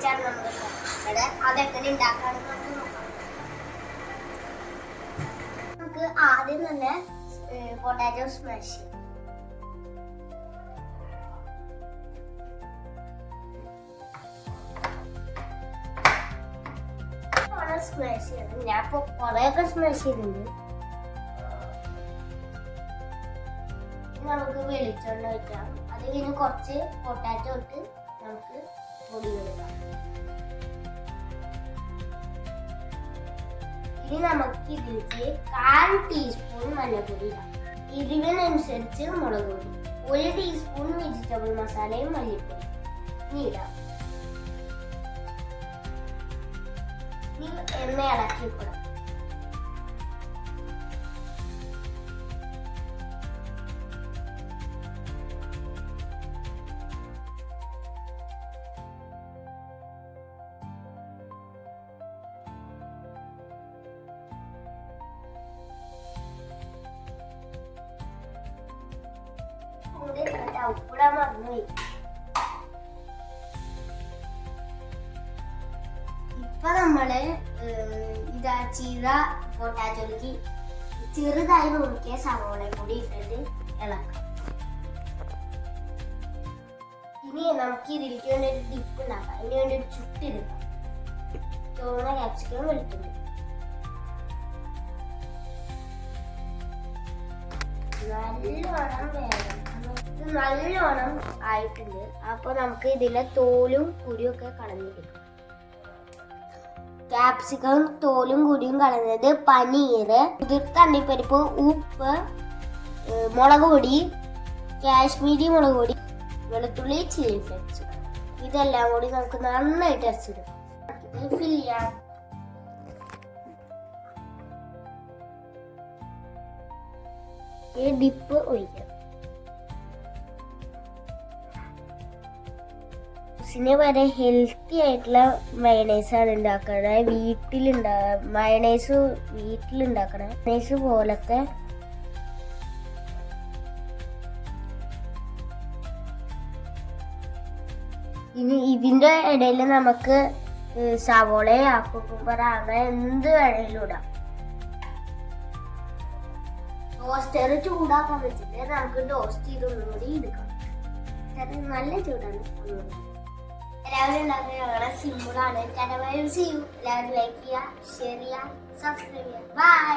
സ്മാഷാണ് നമ്മൾ ഇവിടെ. അതെങ്ങനെ ഉണ്ടാക്കാണെന്ന് നമുക്ക് നോക്കാം. നമുക്ക് ആദ്യം തന്നെ പൊട്ടാറ്റോ സ്മാഷ് ചെയ്യാം. സ്മാഷ് ചെയ്യണം. ഞാൻ ഇപ്പൊ കൊറേയൊക്കെ സ്മാഷ് ചെയ്തിട്ടുണ്ട്. നമുക്ക് വെളിച്ചെണ്ണ ഒഴിക്കാം. അത് കഴിഞ്ഞ് കുറച്ച് പൊട്ടാറ്റോ ഇട്ട് നമുക്ക് പൊടി കൊടുക്കാം. ഇനി നമുക്ക് ഇതിലേക്ക് 1/4 ടീസ്പൂൺ മഞ്ഞൾപ്പൊടി ഇടാം. എരിവിനനുസരിച്ച് മുളക് പൊടി, 1 ടീസ്പൂൺ വെജിറ്റബിൾ മസാലയും മല്ലിപ്പൊടി ഇനി ഇടാം. എണ്ണ ഇളക്കി കൊടുക്കാം. ഉപ്പിടാൻ മറന്നുപോയി. ഇപ്പൊ നമ്മള് ഇതാ ചെയ്ത പൊട്ടാറ്റോയിലേക്ക് ചെറുതായി നുറുക്കിയ സവോള കൂടി ഇട്ടിട്ട് ഇളക്കാം. ഇനി നമുക്ക് ഇതിലേക്ക് വേണ്ടി ഒരു ഡിപ്പ് ഉണ്ടാക്കാം. അതിന് വേണ്ടി ഒരു ചുട്ടെടുക്കാം. ചുവന്ന ക്യാപ്സിക്കം വെളുത്തുള്ളി നല്ലോണം വേണം. നല്ലോണം ആയിട്ടുണ്ട്. അപ്പൊ നമുക്ക് ഇതിലെ തോലും കുരുവും ഒക്കെ കളഞ്ഞെടുക്കാം. ക്യാപ്സിക്കം തോലും കുരുവും കളഞ്ഞത്, പനീർ, കുതിർത്ത അണ്ടിപ്പരിപ്പ്, ഉപ്പ്, മുളക് പൊടി, കാശ്മീരി മുളക് പൊടി, വെളുത്തുള്ളി, ചില്ലി ഫ്ലേക്സ്, ഇതെല്ലാം കൂടി നമുക്ക് നന്നായിട്ട് അരച്ചിടും. ഇത് ഫിൽ ചെയ്യാം. ഈ ഡിപ്പ് ഒഴിക്കാം. ിന് വരെ ഹെൽത്തി ആയിട്ടുള്ള മയണൈസാണ് ഉണ്ടാക്കണത്. മയണൈസ് വീട്ടിലുണ്ടാക്കണ മയണൈസ് പോലത്തെ ഇനി ഇതിന്റെ ഇടയിൽ നമുക്ക് സവോള, കുക്കുംബർ അങ്ങനെ എന്ത് വേണേലും ഇടാം. ടോസ്റ്റർ ചൂടാക്കാൻ വെച്ചിട്ട് നമുക്ക് ടോസ്റ്റ് ചെയ്തൊന്നും കൂടി എടുക്കാം. നല്ല ചൂടാണ്. എല്ലാവരും ഉണ്ടാക്കുക ഞങ്ങളെ സിമ്പിളാണ്. എല്ലാവരും ചെയ്യൂ. എല്ലാവരും ലൈക്ക് ചെയ്യുക, ഷെയർ ചെയ്യുക, സബ്സ്ക്രൈബ് ചെയ്യുക. ബൈ.